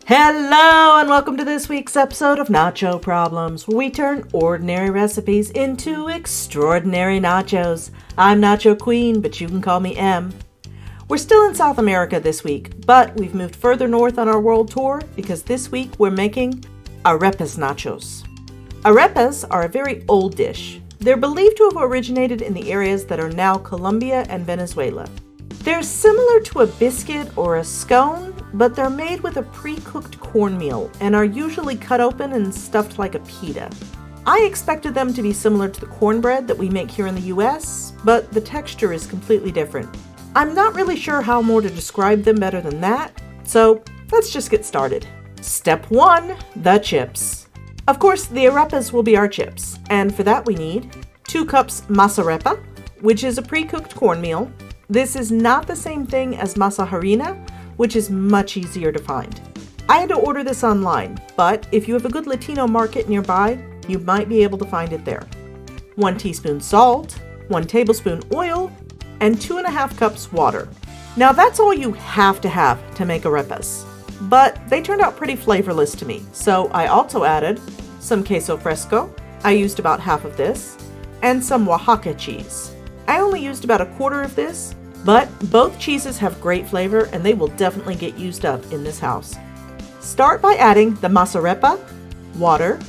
Hello and welcome to this week's episode of Nacho Problems, where we turn ordinary recipes into extraordinary nachos. I'm Nacho Queen, but you can call me M. We're still in South America this week, but we've moved further north on our world tour because this week we're making Arepas Nachos. Arepas are a very old dish. They're believed to have originated in the areas that are now Colombia and Venezuela. They're similar to a biscuit or a scone, but they're made with a pre-cooked cornmeal and are usually cut open and stuffed like a pita. I expected them to be similar to the cornbread that we make here in the US, but the texture is completely different. I'm not really sure how more to describe them better than that, so let's just get started. Step 1, the chips. Of course, the arepas will be our chips, and for that we need 2 cups masa arepa, which is a pre-cooked cornmeal. This is not the same thing as masa harina, which is much easier to find. I had to order this online, but if you have a good Latino market nearby, you might be able to find it there. 1 teaspoon salt, 1 tablespoon oil, and 2.5 cups water. Now that's all you have to make arepas, but they turned out pretty flavorless to me, so I also added some queso fresco, I used about half of this, and some Oaxaca cheese. I only used about 1/4 of this, but both cheeses have great flavor and they will definitely get used up in this house. Start by adding the masa arepa, water,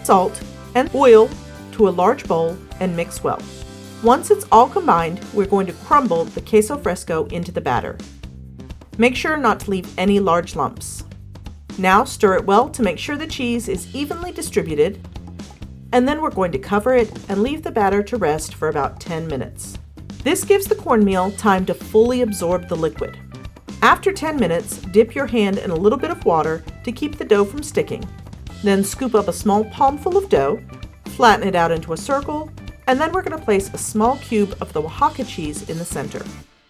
salt, and oil to a large bowl and mix well. Once it's all combined, we're going to crumble the queso fresco into the batter. Make sure not to leave any large lumps. Now stir it well to make sure the cheese is evenly distributed, and then we're going to cover it and leave the batter to rest for about 10 minutes. This gives the cornmeal time to fully absorb the liquid. After 10 minutes, dip your hand in a little bit of water to keep the dough from sticking. Then scoop up a small palmful of dough, flatten it out into a circle, and then we're going to place a small cube of the Oaxaca cheese in the center.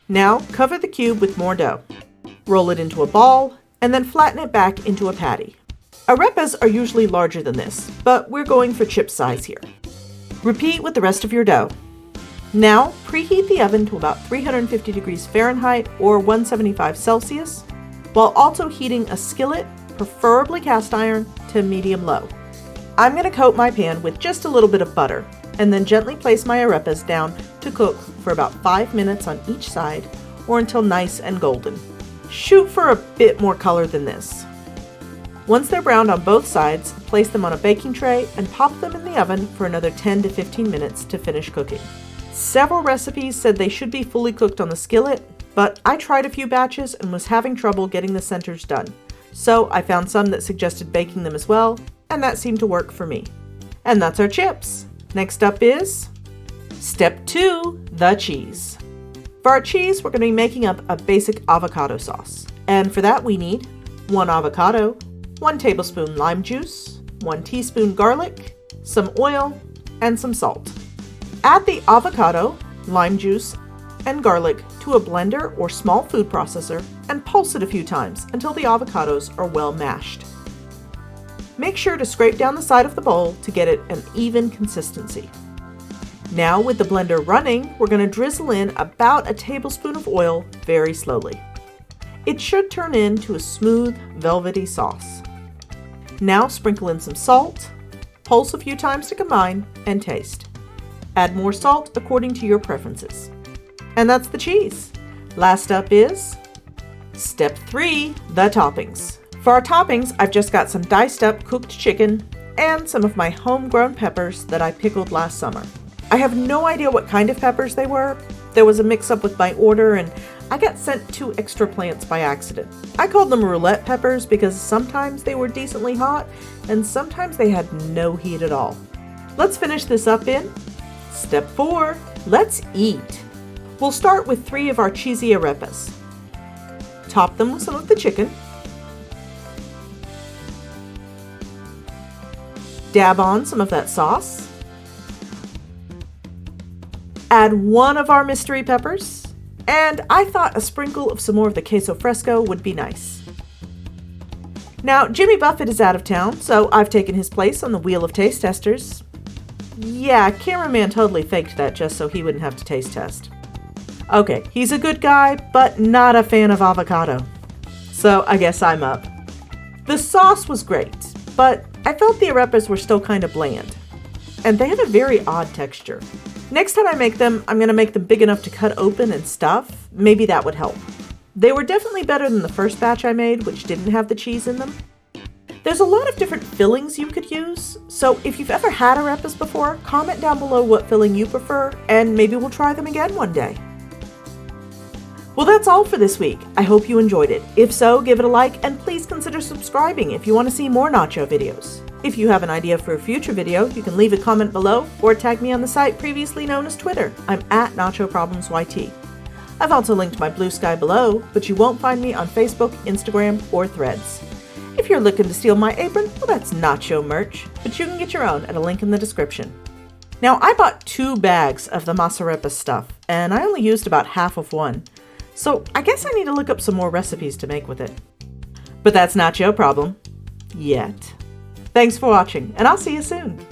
Now cover the cube with more dough. Roll it into a ball, and then flatten it back into a patty. Arepas are usually larger than this, but we're going for chip size here. Repeat with the rest of your dough. Now, preheat the oven to about 350 degrees Fahrenheit or 175 Celsius, while also heating a skillet, preferably cast iron, to medium-low. I'm going to coat my pan with just a little bit of butter, and then gently place my arepas down to cook for about 5 minutes on each side or until nice and golden. Shoot for a bit more color than this. Once they're browned on both sides, place them on a baking tray and pop them in the oven for another 10 to 15 minutes to finish cooking. Several recipes said they should be fully cooked on the skillet, but I tried a few batches and was having trouble getting the centers done. So I found some that suggested baking them as well, and that seemed to work for me. And that's our chips. Next up is Step 2, the cheese. For our cheese, we're going to be making up a basic avocado sauce. And for that we need 1 avocado, 1 tablespoon lime juice, 1 teaspoon garlic, some oil, and some salt. Add the avocado, lime juice, and garlic to a blender or small food processor and pulse it a few times until the avocados are well mashed. Make sure to scrape down the side of the bowl to get it an even consistency. Now with the blender running, we're going to drizzle in about 1 tablespoon of oil very slowly. It should turn into a smooth, velvety sauce. Now sprinkle in some salt, pulse a few times to combine, and taste. Add more salt according to your preferences. And that's the cheese. Last up is Step 3, the toppings. For our toppings, I've just got some diced up cooked chicken and some of my homegrown peppers that I pickled last summer. I have no idea what kind of peppers they were. There was a mix-up with my order and I got sent 2 extra plants by accident. I called them roulette peppers because sometimes they were decently hot and sometimes they had no heat at all. Let's finish this up in Step 4, let's eat. We'll start with 3 of our cheesy arepas. Top them with some of the chicken. Dab on some of that sauce. Add 1 of our mystery peppers. And I thought a sprinkle of some more of the queso fresco would be nice. Now, Jimmy Buffett is out of town, so I've taken his place on the Wheel of Taste Testers. Yeah, cameraman totally faked that just so he wouldn't have to taste test. Okay, he's a good guy, but not a fan of avocado. So I guess I'm up. The sauce was great, but I felt the arepas were still kind of bland. And they had a very odd texture. Next time I make them, I'm going to make them big enough to cut open and stuff. Maybe that would help. They were definitely better than the first batch I made, which didn't have the cheese in them. There's a lot of different fillings you could use, so if you've ever had arepas before, comment down below what filling you prefer, and maybe we'll try them again one day. Well, that's all for this week. I hope you enjoyed it. If so, give it a like, and please consider subscribing if you want to see more nacho videos. If you have an idea for a future video, you can leave a comment below or tag me on the site previously known as Twitter. I'm at NachoProblemsYT. I've also linked my Blue Sky below, but you won't find me on Facebook, Instagram, or Threads. If you're looking to steal my apron, well, that's nacho merch, but you can get your own at a link in the description. Now, I bought 2 bags of the Arepas stuff, and I only used about half of one, so I guess I need to look up some more recipes to make with it. But that's not your problem. Yet. Thanks for watching, and I'll see you soon.